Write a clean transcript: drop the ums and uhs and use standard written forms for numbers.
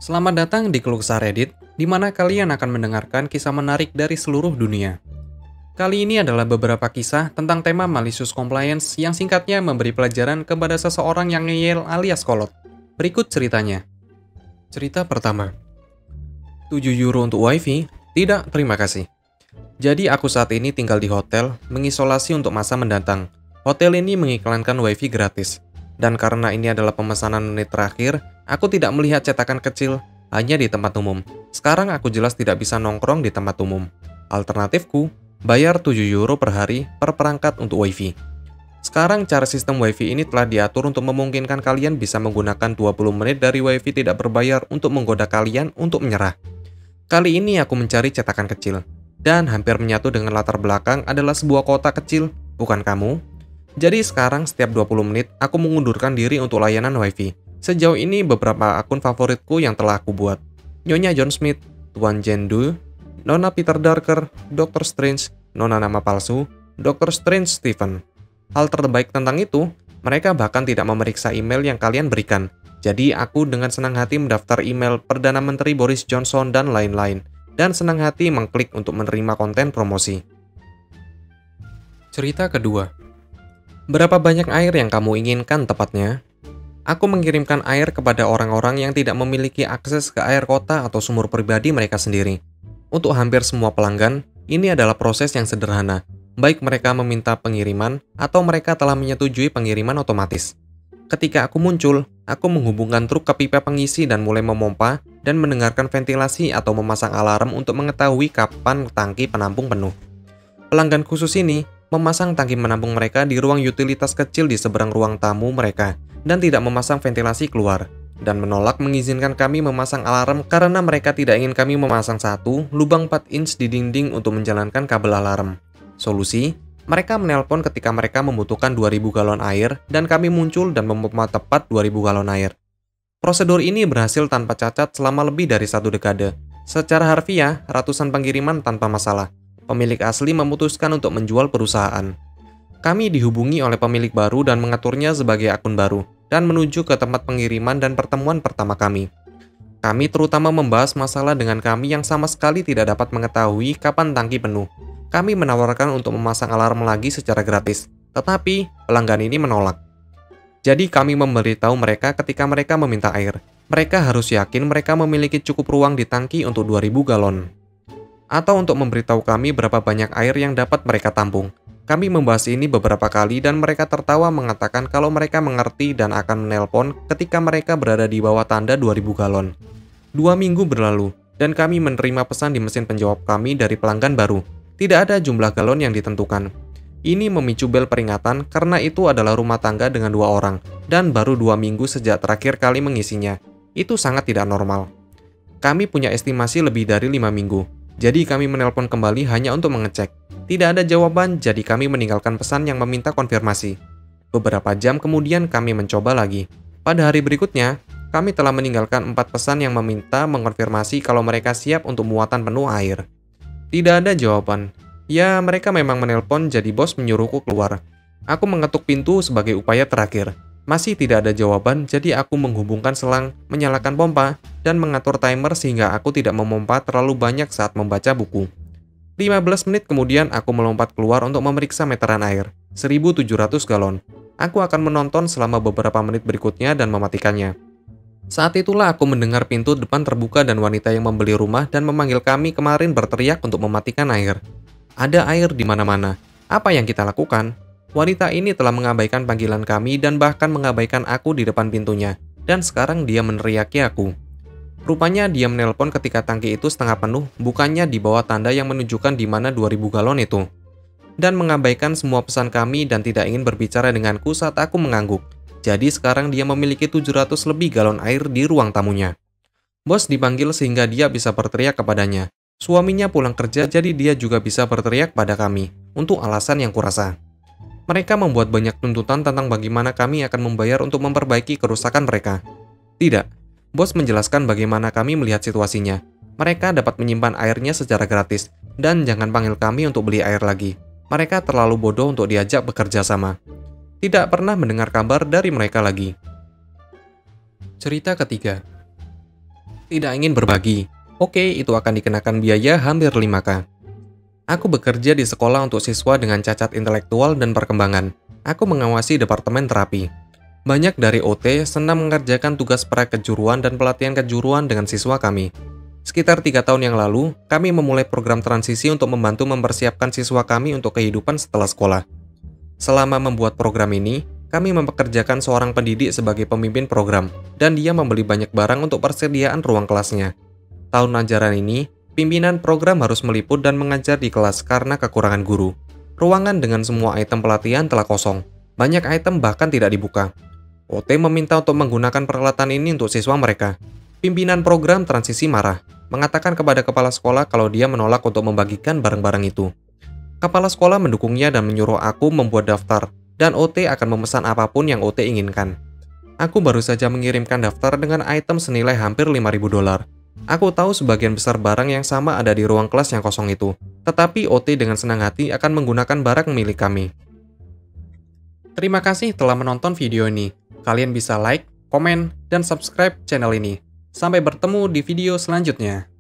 Selamat datang di Keluh Kesah Reddit, di mana kalian akan mendengarkan kisah menarik dari seluruh dunia. Kali ini adalah beberapa kisah tentang tema malicious compliance yang singkatnya memberi pelajaran kepada seseorang yang ngeyel alias kolot. Berikut ceritanya. Cerita pertama. 7 euro untuk wifi? Tidak, terima kasih. Jadi aku saat ini tinggal di hotel, mengisolasi untuk masa mendatang. Hotel ini mengiklankan wifi gratis. Dan karena ini adalah pemesanan menit terakhir, aku tidak melihat cetakan kecil, hanya di tempat umum. Sekarang aku jelas tidak bisa nongkrong di tempat umum. Alternatifku, bayar 7 euro per hari per perangkat untuk wifi. Sekarang cara sistem wifi ini telah diatur untuk memungkinkan kalian bisa menggunakan 20 menit dari wifi tidak berbayar untuk menggoda kalian untuk menyerah. Kali ini aku mencari cetakan kecil, dan hampir menyatu dengan latar belakang adalah sebuah kota kecil, bukan kamu? Jadi sekarang setiap 20 menit aku mengundurkan diri untuk layanan wifi. Sejauh ini beberapa akun favoritku yang telah aku buat. Nyonya John Smith, Tuan Jendu, Nona Peter Darker, Dr. Strange, Nona nama palsu, Dr. Strange Stephen. Hal terbaik tentang itu, mereka bahkan tidak memeriksa email yang kalian berikan. Jadi aku dengan senang hati mendaftar email Perdana Menteri Boris Johnson dan lain-lain. Dan senang hati mengklik untuk menerima konten promosi. Cerita kedua. Berapa banyak air yang kamu inginkan tepatnya? Aku mengirimkan air kepada orang-orang yang tidak memiliki akses ke air kota atau sumur pribadi mereka sendiri. Untuk hampir semua pelanggan, ini adalah proses yang sederhana, baik mereka meminta pengiriman atau mereka telah menyetujui pengiriman otomatis. Ketika aku muncul, aku menghubungkan truk ke pipa pengisi dan mulai memompa dan mendengarkan ventilasi atau memasang alarm untuk mengetahui kapan tangki penampung penuh. Pelanggan khusus ini memasang tangki menampung mereka di ruang utilitas kecil di seberang ruang tamu mereka dan tidak memasang ventilasi keluar, dan menolak mengizinkan kami memasang alarm karena mereka tidak ingin kami memasang satu lubang 4 inch di dinding untuk menjalankan kabel alarm. Solusi, mereka menelpon ketika mereka membutuhkan 2000 galon air dan kami muncul dan memompa tepat 2000 galon air. Prosedur ini berhasil tanpa cacat selama lebih dari 1 dekade. Secara harfiah, ratusan pengiriman tanpa masalah. Pemilik asli memutuskan untuk menjual perusahaan. Kami dihubungi oleh pemilik baru dan mengaturnya sebagai akun baru, dan menuju ke tempat pengiriman dan pertemuan pertama kami. Kami terutama membahas masalah dengan kami yang sama sekali tidak dapat mengetahui kapan tangki penuh. Kami menawarkan untuk memasang alarm lagi secara gratis, tetapi pelanggan ini menolak. Jadi kami memberitahu mereka ketika mereka meminta air. Mereka harus yakin mereka memiliki cukup ruang di tangki untuk 2000 galon. Atau untuk memberitahu kami berapa banyak air yang dapat mereka tampung. Kami membahas ini beberapa kali dan mereka tertawa mengatakan kalau mereka mengerti dan akan menelpon ketika mereka berada di bawah tanda 2000 galon. 2 minggu berlalu, dan kami menerima pesan di mesin penjawab kami dari pelanggan baru. Tidak ada jumlah galon yang ditentukan. Ini memicu bel peringatan karena itu adalah rumah tangga dengan 2 orang, dan baru 2 minggu sejak terakhir kali mengisinya. Itu sangat tidak normal. Kami punya estimasi lebih dari 5 minggu. Jadi kami menelpon kembali hanya untuk mengecek. Tidak ada jawaban, jadi kami meninggalkan pesan yang meminta konfirmasi. Beberapa jam kemudian kami mencoba lagi. Pada hari berikutnya, kami telah meninggalkan 4 pesan yang meminta mengonfirmasi kalau mereka siap untuk muatan penuh air. Tidak ada jawaban. Ya, mereka memang menelpon, jadi bos menyuruhku keluar. Aku mengetuk pintu sebagai upaya terakhir. Masih tidak ada jawaban, jadi aku menghubungkan selang, menyalakan pompa, dan mengatur timer sehingga aku tidak memompa terlalu banyak saat membaca buku. 15 menit kemudian aku melompat keluar untuk memeriksa meteran air, 1700 galon. Aku akan menonton selama beberapa menit berikutnya dan mematikannya. Saat itulah aku mendengar pintu depan terbuka dan wanita yang membeli rumah dan memanggil kami kemarin berteriak untuk mematikan air. Ada air di mana-mana. Apa yang kita lakukan? Wanita ini telah mengabaikan panggilan kami dan bahkan mengabaikan aku di depan pintunya. Dan sekarang dia meneriaki aku. Rupanya dia menelpon ketika tangki itu setengah penuh, bukannya di bawah tanda yang menunjukkan di mana 2000 galon itu. Dan mengabaikan semua pesan kami dan tidak ingin berbicara denganku saat aku mengangguk. Jadi sekarang dia memiliki 700 lebih galon air di ruang tamunya. Bos dipanggil sehingga dia bisa berteriak kepadanya. Suaminya pulang kerja jadi dia juga bisa berteriak pada kami, untuk alasan yang kurasa. Mereka membuat banyak tuntutan tentang bagaimana kami akan membayar untuk memperbaiki kerusakan mereka. Tidak, bos menjelaskan bagaimana kami melihat situasinya. Mereka dapat menyimpan airnya secara gratis, dan jangan panggil kami untuk beli air lagi. Mereka terlalu bodoh untuk diajak bekerja sama. Tidak pernah mendengar kabar dari mereka lagi. Cerita ketiga. Tidak ingin berbagi. Oke, itu akan dikenakan biaya hampir 5K. Aku bekerja di sekolah untuk siswa dengan cacat intelektual dan perkembangan. Aku mengawasi departemen terapi. Banyak dari OT senang mengerjakan tugas pra-kejuruan dan pelatihan kejuruan dengan siswa kami. Sekitar 3 tahun yang lalu, kami memulai program transisi untuk membantu mempersiapkan siswa kami untuk kehidupan setelah sekolah. Selama membuat program ini, kami mempekerjakan seorang pendidik sebagai pemimpin program, dan dia membeli banyak barang untuk persediaan ruang kelasnya. Tahun ajaran ini, pimpinan program harus meliput dan mengajar di kelas karena kekurangan guru. Ruangan dengan semua item pelatihan telah kosong. Banyak item bahkan tidak dibuka. OT meminta untuk menggunakan peralatan ini untuk siswa mereka. Pimpinan program transisi marah, mengatakan kepada kepala sekolah kalau dia menolak untuk membagikan barang-barang itu. Kepala sekolah mendukungnya dan menyuruh aku membuat daftar, dan OT akan memesan apapun yang OT inginkan. Aku baru saja mengirimkan daftar dengan item senilai hampir $5.000. Aku tahu sebagian besar barang yang sama ada di ruang kelas yang kosong itu, tetapi OT dengan senang hati akan menggunakan barang milik kami. Terima kasih telah menonton video ini. Kalian bisa like, komen, dan subscribe channel ini. Sampai bertemu di video selanjutnya.